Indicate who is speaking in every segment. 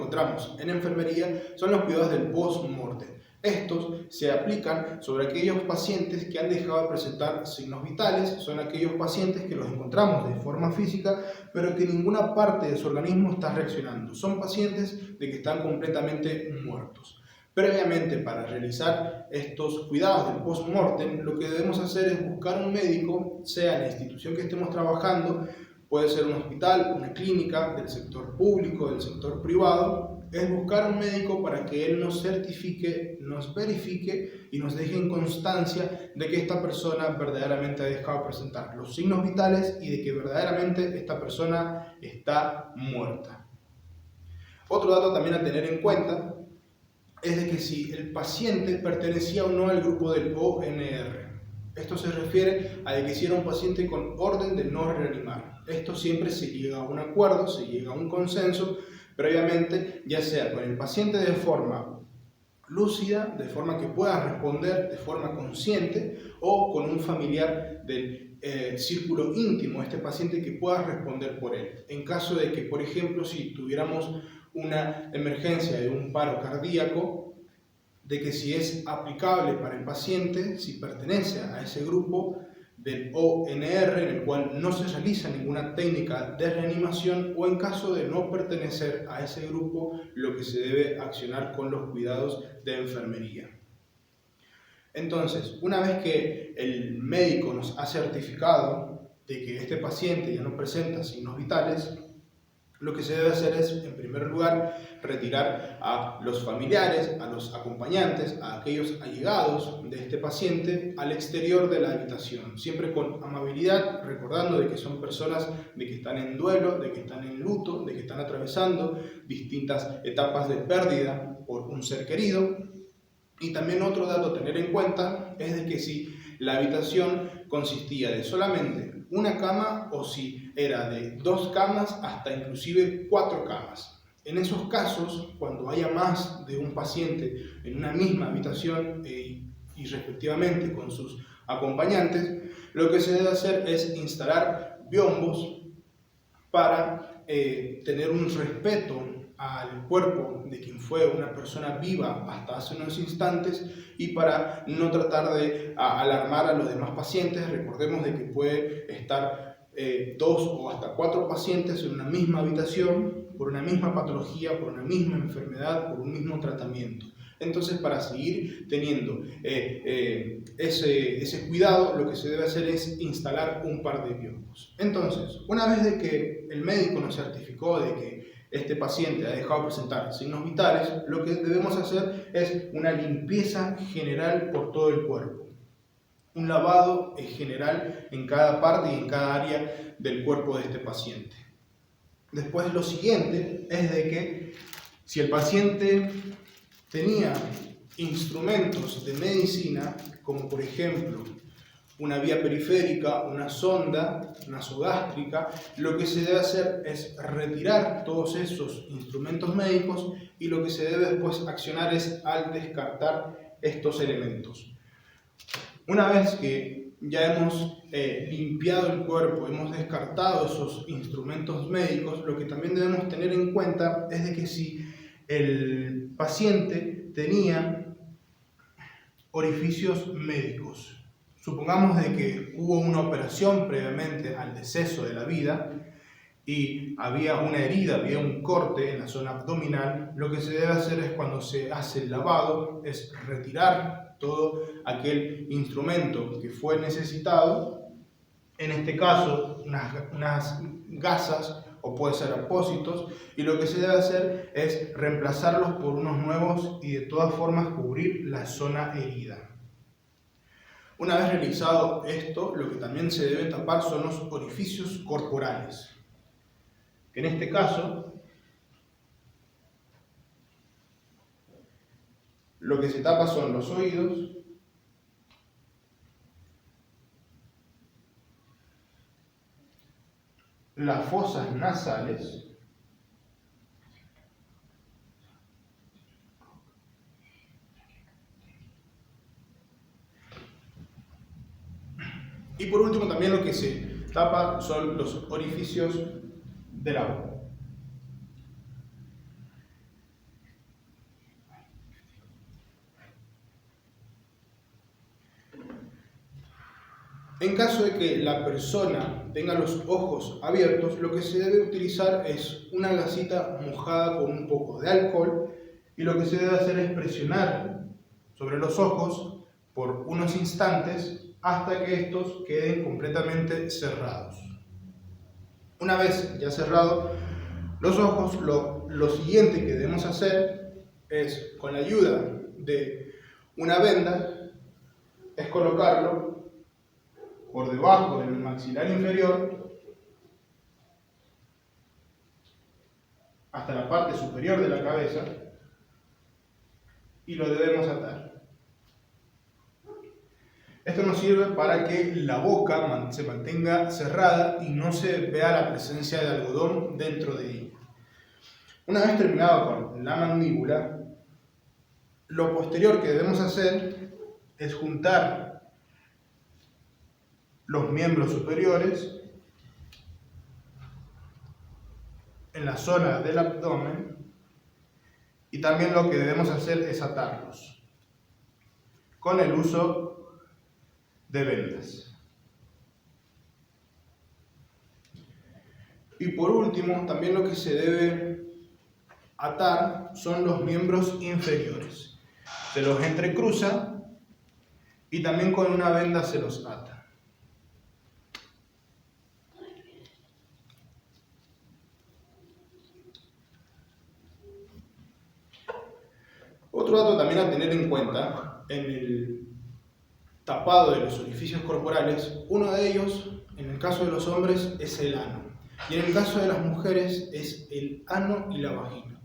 Speaker 1: encontramos en enfermería son los cuidados del post-mortem. Estos se aplican sobre aquellos pacientes que han dejado de presentar signos vitales, son aquellos pacientes que los encontramos de forma física, pero que ninguna parte de su organismo está reaccionando. Son pacientes de que están completamente muertos. Previamente, para realizar estos cuidados del post-mortem, lo que debemos hacer es buscar un médico, sea en la institución que estemos trabajando, puede ser un hospital, una clínica, del sector público, del sector privado, es buscar un médico para que él nos certifique, nos verifique y nos deje en constancia de que esta persona verdaderamente ha dejado de presentar los signos vitales y de que verdaderamente esta persona está muerta. Otro dato también a tener en cuenta es de que si el paciente pertenecía o no al grupo del ONR. Esto se refiere a que si era un paciente con orden de no reanimar. Esto siempre se llega a un acuerdo, se llega a un consenso, previamente, ya sea con el paciente de forma lúcida, de forma que pueda responder de forma consciente, o con un familiar del círculo íntimo, este paciente que pueda responder por él. En caso de que, por ejemplo, si tuviéramos una emergencia de un paro cardíaco, de que si es aplicable para el paciente, si pertenece a ese grupo del ONR, en el cual no se realiza ninguna técnica de reanimación, o en caso de no pertenecer a ese grupo, lo que se debe accionar con los cuidados de enfermería. Entonces, una vez que el médico nos ha certificado de que este paciente ya no presenta signos vitales, lo que se debe hacer es, en primer lugar, retirar a los familiares, a los acompañantes, a aquellos allegados de este paciente al exterior de la habitación, siempre con amabilidad, recordando de que son personas de que están en duelo, de que están en luto, de que están atravesando distintas etapas de pérdida por un ser querido. Y también otro dato a tener en cuenta es de que si la habitación consistía de solamente una cama o si era de 2 camas hasta inclusive 4 camas. En esos casos, cuando haya más de un paciente en una misma habitación y respectivamente con sus acompañantes, lo que se debe hacer es instalar biombos para tener un respeto al cuerpo de quien fue una persona viva hasta hace unos instantes y para no tratar de alarmar a los demás pacientes. Recordemos de que puede estar 2 o hasta 4 pacientes en una misma habitación por una misma patología, por una misma enfermedad, por un mismo tratamiento. Entonces, para seguir teniendo ese cuidado, lo que se debe hacer es instalar un par de biombos. Entonces, una vez de que el médico nos certificó de que este paciente ha dejado de presentar signos vitales, lo que debemos hacer es una limpieza general por todo el cuerpo. Un lavado general en cada parte y en cada área del cuerpo de este paciente. Después, lo siguiente es de que si el paciente tenía instrumentos de medicina, como por ejemplo una vía periférica, una sonda nasogástrica, lo que se debe hacer es retirar todos esos instrumentos médicos y lo que se debe después accionar es al descartar estos elementos. Una vez que ya hemos limpiado el cuerpo, hemos descartado esos instrumentos médicos, lo que también debemos tener en cuenta es de que si el paciente tenía orificios médicos, supongamos de que hubo una operación previamente al deceso de la vida y había una herida, había un corte en la zona abdominal, lo que se debe hacer es cuando se hace el lavado, es retirar todo aquel instrumento que fue necesitado, en este caso unas gasas o puede ser apósitos, y lo que se debe hacer es reemplazarlos por unos nuevos y de todas formas cubrir la zona herida. Una vez realizado esto, lo que también se debe tapar son los orificios corporales. En este caso, lo que se tapa son los oídos, las fosas nasales, y por último también lo que se tapa son los orificios de la boca. En caso de que la persona tenga los ojos abiertos, lo que se debe utilizar es una gasita mojada con un poco de alcohol, y lo que se debe hacer es presionar sobre los ojos por unos instantes hasta que estos queden completamente cerrados. Una vez ya cerrados los ojos, lo siguiente que debemos hacer es, con la ayuda de una venda, es colocarlo por debajo del maxilar inferior hasta la parte superior de la cabeza y lo debemos atar. Esto nos sirve para que la boca se mantenga cerrada y no se vea la presencia de algodón dentro de ella. Una vez terminado con la mandíbula, lo posterior que debemos hacer es juntar los miembros superiores en la zona del abdomen, y también lo que debemos hacer es atarlos con el uso de vendas. Y por último, también lo que se debe atar son los miembros inferiores. Se los entrecruza y también con una venda se los ata. Otro dato también a tener en cuenta: en el tapado de los orificios corporales, uno de ellos, en el caso de los hombres, es el ano, y en el caso de las mujeres es el ano y la vagina.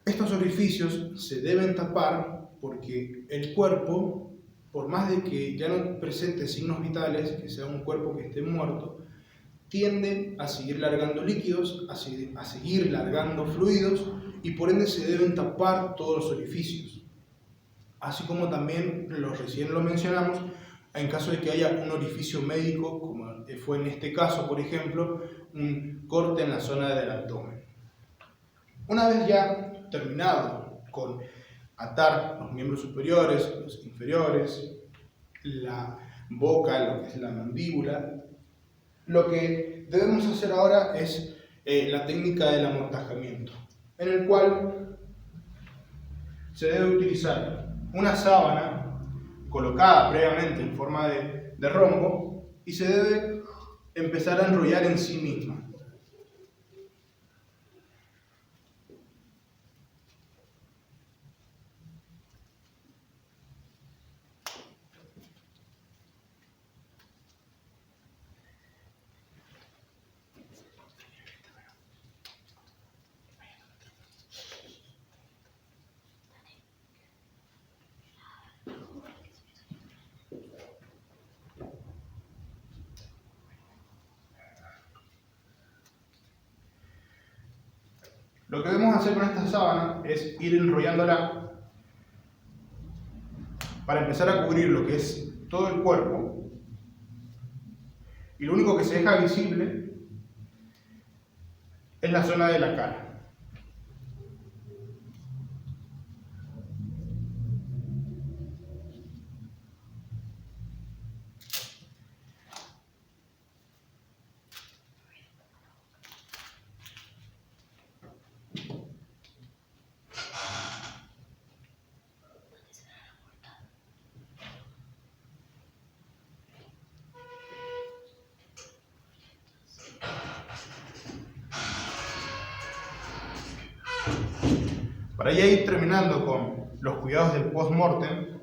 Speaker 1: Estos orificios se deben tapar porque el cuerpo, por más de que ya no presente signos vitales, que sea un cuerpo que esté muerto, tiende a seguir largando líquidos, a seguir largando fluidos, y por ende se deben tapar todos los orificios. Así como también, recién lo mencionamos, en caso de que haya un orificio médico, como fue en este caso, por ejemplo, un corte en la zona del abdomen. Una vez ya terminado con atar los miembros superiores, los inferiores, la boca, lo que es la mandíbula, lo que debemos hacer ahora es la técnica del amortajamiento, en el cual se debe utilizar una sábana colocada previamente en forma de rombo, y se debe empezar a enrollar en sí misma. Lo que debemos hacer con esta sábana es ir enrollándola para empezar a cubrir lo que es todo el cuerpo, y lo único que se deja visible es la zona de la cara. Para ya ir terminando con los cuidados del post-mortem,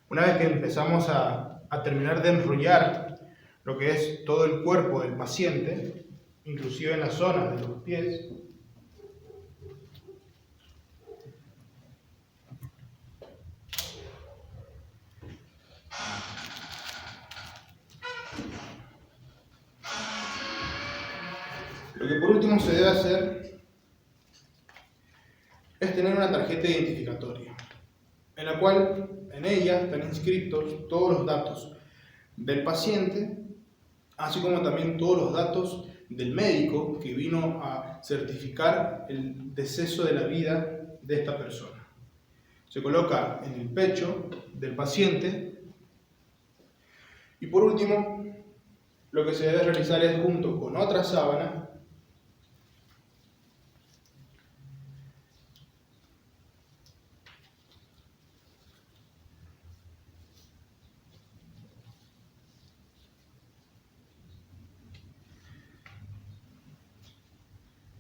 Speaker 1: una vez que empezamos a terminar de enrollar lo que es todo el cuerpo del paciente, inclusive en la zona de los pies, lo que por último se debe hacer es tener una tarjeta identificatoria, en la cual en ella están inscritos todos los datos del paciente, así como también todos los datos del médico que vino a certificar el deceso de la vida de esta persona. Se coloca en el pecho del paciente, y Y por último, lo que se debe realizar es, junto con otra sábana,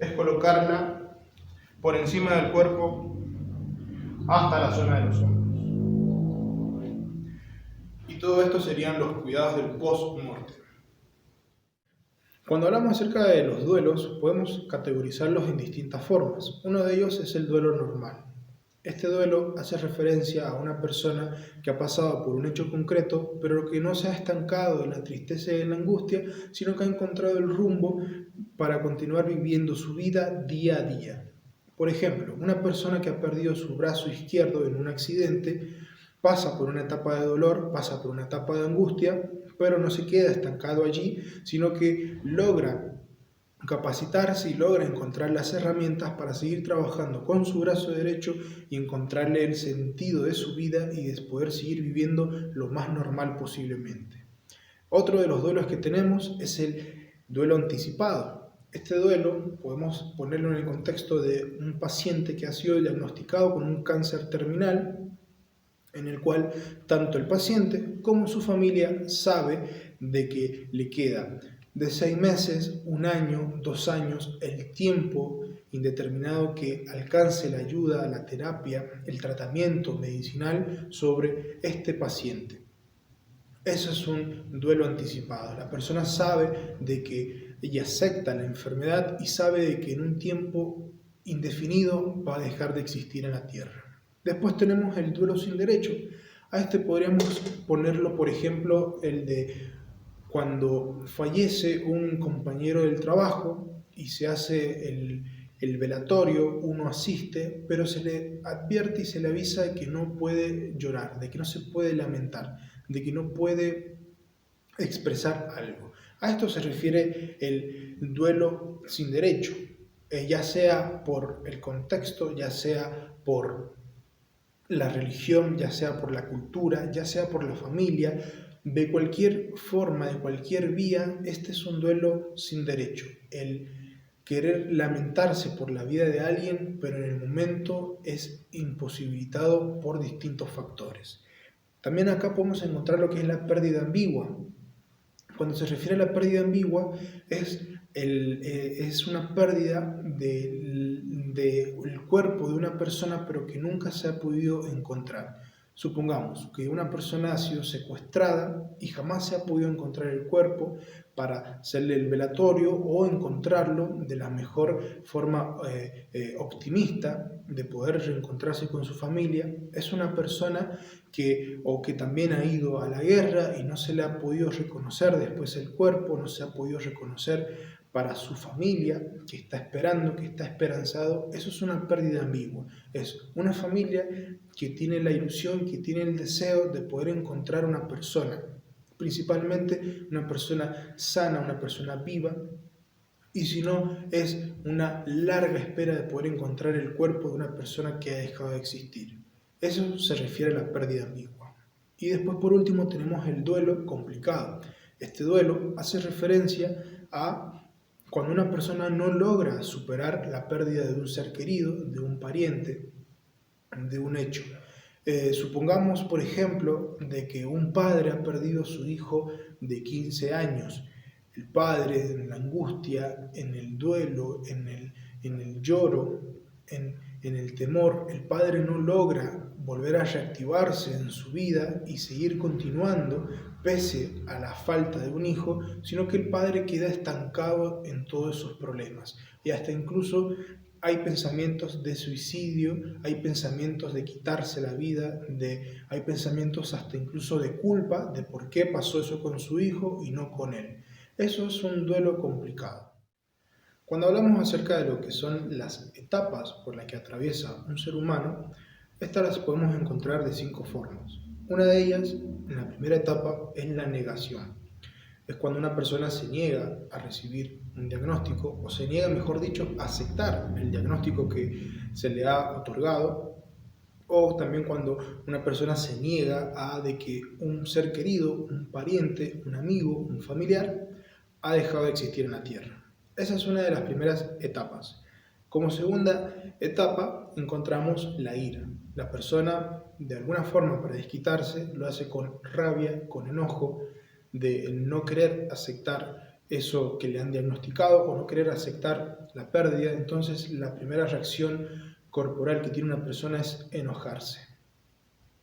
Speaker 1: es colocarla por encima del cuerpo hasta la zona de los hombros. Y todo esto serían los cuidados del post-mortem. Cuando hablamos acerca de los duelos, podemos categorizarlos en distintas formas. Uno de ellos es el duelo normal. Este duelo hace referencia a una persona que ha pasado por un hecho concreto, pero que no se ha estancado en la tristeza y en la angustia, sino que ha encontrado el rumbo para continuar viviendo su vida día a día. Por ejemplo, una persona que ha perdido su brazo izquierdo en un accidente pasa por una etapa de dolor, pasa por una etapa de angustia, pero no se queda estancado allí, sino que logra capacitarse y logra encontrar las herramientas para seguir trabajando con su brazo derecho y encontrarle el sentido de su vida y de poder seguir viviendo lo más normal posiblemente. Otro de los duelos que tenemos es el duelo anticipado. Este duelo podemos ponerlo en el contexto de un paciente que ha sido diagnosticado con un cáncer terminal, en el cual tanto el paciente como su familia sabe de que le queda de 6 meses, 1 año, 2 años, el tiempo indeterminado que alcance la ayuda, la terapia, el tratamiento medicinal sobre este paciente. Eso es un duelo anticipado. La persona sabe de que ella acepta la enfermedad y sabe de que en un tiempo indefinido va a dejar de existir en la tierra. Después tenemos el duelo sin derecho. A este podríamos ponerlo, por ejemplo, el de cuando fallece un compañero del trabajo y se hace el velatorio, uno asiste, pero se le advierte y se le avisa de que no puede llorar, de que no se puede lamentar, de que no puede expresar algo. A esto se refiere el duelo sin derecho, ya sea por el contexto, ya sea por la religión, ya sea por la cultura, ya sea por la familia, de cualquier forma, de cualquier vía. Este es un duelo sin derecho, el querer lamentarse por la vida de alguien, pero en el momento es imposibilitado por distintos factores. También acá podemos encontrar lo que es la pérdida ambigua. Cuando se refiere a la pérdida ambigua, es una pérdida del cuerpo de una persona, pero que nunca se ha podido encontrar. Supongamos que una persona ha sido secuestrada y jamás se ha podido encontrar el cuerpo para hacerle el velatorio o encontrarlo de la mejor forma optimista de poder reencontrarse con su familia. Es una persona que también ha ido a la guerra y no se le ha podido reconocer después el cuerpo, no se ha podido reconocer para su familia, que está esperando, que está esperanzado. Eso es una pérdida ambigua. Es una familia que tiene la ilusión, que tiene el deseo de poder encontrar una persona, principalmente una persona sana, una persona viva, y si no, es una larga espera de poder encontrar el cuerpo de una persona que ha dejado de existir. Eso se refiere a la pérdida ambigua. Y después, por último, tenemos el duelo complicado. Este duelo hace referencia a cuando una persona no logra superar la pérdida de un ser querido, de un pariente, de un hecho. Supongamos, por ejemplo, de que un padre ha perdido a su hijo de 15 años. El padre, en la angustia, en el duelo, en el lloro, en el temor, el padre no logra volver a reactivarse en su vida y seguir continuando pese a la falta de un hijo, sino que el padre queda estancado en todos esos problemas. Y hasta incluso hay pensamientos de suicidio, hay pensamientos de quitarse la vida, hay pensamientos hasta incluso de culpa de por qué pasó eso con su hijo y no con él. Eso es un duelo complicado. Cuando hablamos acerca de lo que son las etapas por las que atraviesa un ser humano, estas las podemos encontrar de 5 formas. Una de ellas, en la primera etapa, es la negación. Es cuando una persona se niega a recibir un diagnóstico, o se niega, mejor dicho, a aceptar el diagnóstico que se le ha otorgado, o también cuando una persona se niega a de que un ser querido, un pariente, un amigo, un familiar, ha dejado de existir en la Tierra. Esa es una de las primeras etapas. Como segunda etapa encontramos la ira. La persona, de alguna forma, para desquitarse, lo hace con rabia, con enojo, de no querer aceptar eso que le han diagnosticado o no querer aceptar la pérdida. Entonces, la primera reacción corporal que tiene una persona es enojarse.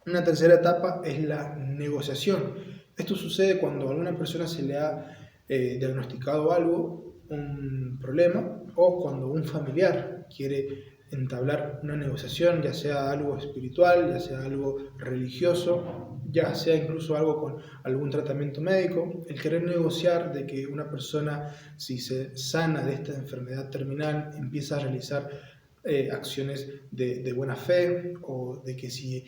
Speaker 1: Una tercera etapa es la negociación. Esto sucede cuando a alguna persona se le ha diagnosticado algo, un problema, o cuando un familiar quiere entablar una negociación, ya sea algo espiritual, ya sea algo religioso, ya sea incluso algo con algún tratamiento médico. El querer negociar de que una persona, si se sana de esta enfermedad terminal, empieza a realizar acciones de buena fe, o de que si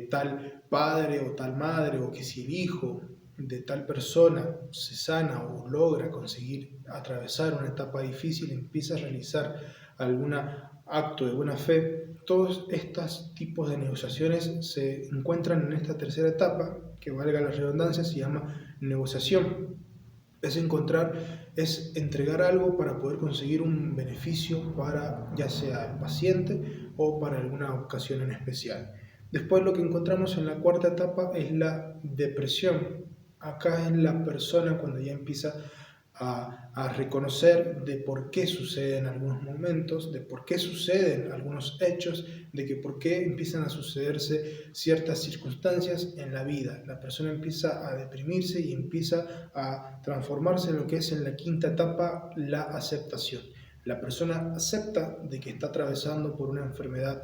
Speaker 1: tal padre o tal madre, o que si el hijo de tal persona se sana o logra conseguir atravesar una etapa difícil, empieza a realizar algún acto de buena fe. Todos estos tipos de negociaciones se encuentran en esta tercera etapa, que valga la redundancia, se llama negociación. Es entregar algo para poder conseguir un beneficio para ya sea el paciente o para alguna ocasión en especial. Después lo que encontramos en la cuarta etapa es la depresión. Acá es la persona cuando ya empieza a reconocer de por qué suceden algunos momentos, de por qué suceden algunos hechos, de que por qué empiezan a sucederse ciertas circunstancias en la vida. La persona empieza a deprimirse y empieza a transformarse en lo que es en la quinta etapa, la aceptación. La persona acepta de que está atravesando por una enfermedad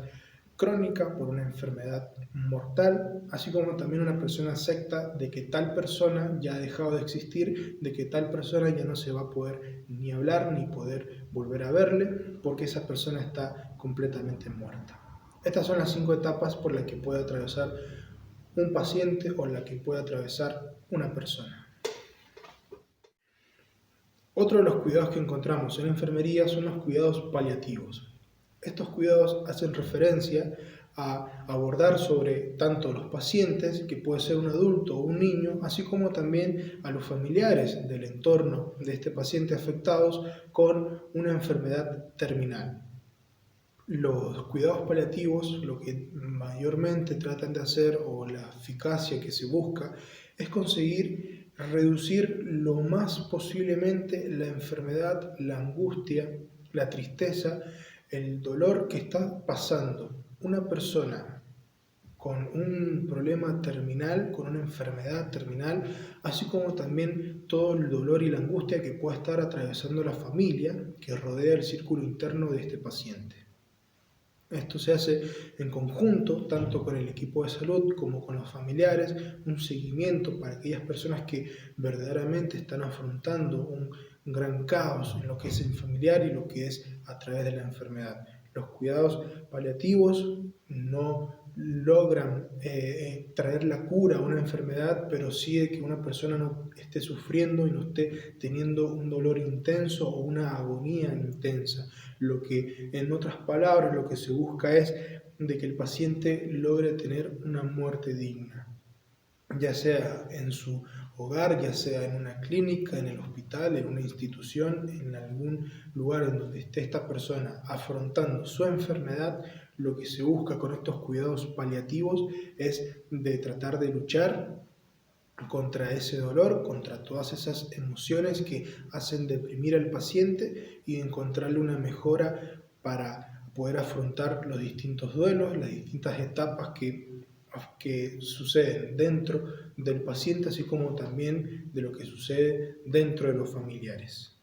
Speaker 1: crónica, por una enfermedad mortal, así como también una persona acepta de que tal persona ya ha dejado de existir, de que tal persona ya no se va a poder ni hablar ni poder volver a verle, porque esa persona está completamente muerta. Estas son las 5 etapas por las que puede atravesar un paciente o la que puede atravesar una persona. Otro de los cuidados que encontramos en la enfermería son los cuidados paliativos. Estos cuidados hacen referencia a abordar sobre tanto los pacientes, que puede ser un adulto o un niño, así como también a los familiares del entorno de este paciente afectados con una enfermedad terminal. Los cuidados paliativos, lo que mayormente tratan de hacer, o la eficacia que se busca, es conseguir reducir lo más posiblemente la enfermedad, la angustia, la tristeza, el dolor que está pasando una persona con un problema terminal, con una enfermedad terminal, así como también todo el dolor y la angustia que pueda estar atravesando la familia que rodea el círculo interno de este paciente. Esto se hace en conjunto, tanto con el equipo de salud como con los familiares, un seguimiento para aquellas personas que verdaderamente están afrontando un gran caos en lo que es el familiar y lo que es a través de la enfermedad. Los cuidados paliativos no logran traer la cura a una enfermedad, pero sí de que una persona no esté sufriendo y no esté teniendo un dolor intenso o una agonía intensa. Lo que, en otras palabras, lo que se busca es de que el paciente logre tener una muerte digna, ya sea en su hogar, ya sea en una clínica, en el hospital, en una institución, en algún lugar en donde esté esta persona afrontando su enfermedad. Lo que se busca con estos cuidados paliativos es de tratar de luchar contra ese dolor, contra todas esas emociones que hacen deprimir al paciente, y encontrarle una mejora para poder afrontar los distintos duelos, las distintas etapas que suceden dentro del paciente, así como también de lo que sucede dentro de los familiares.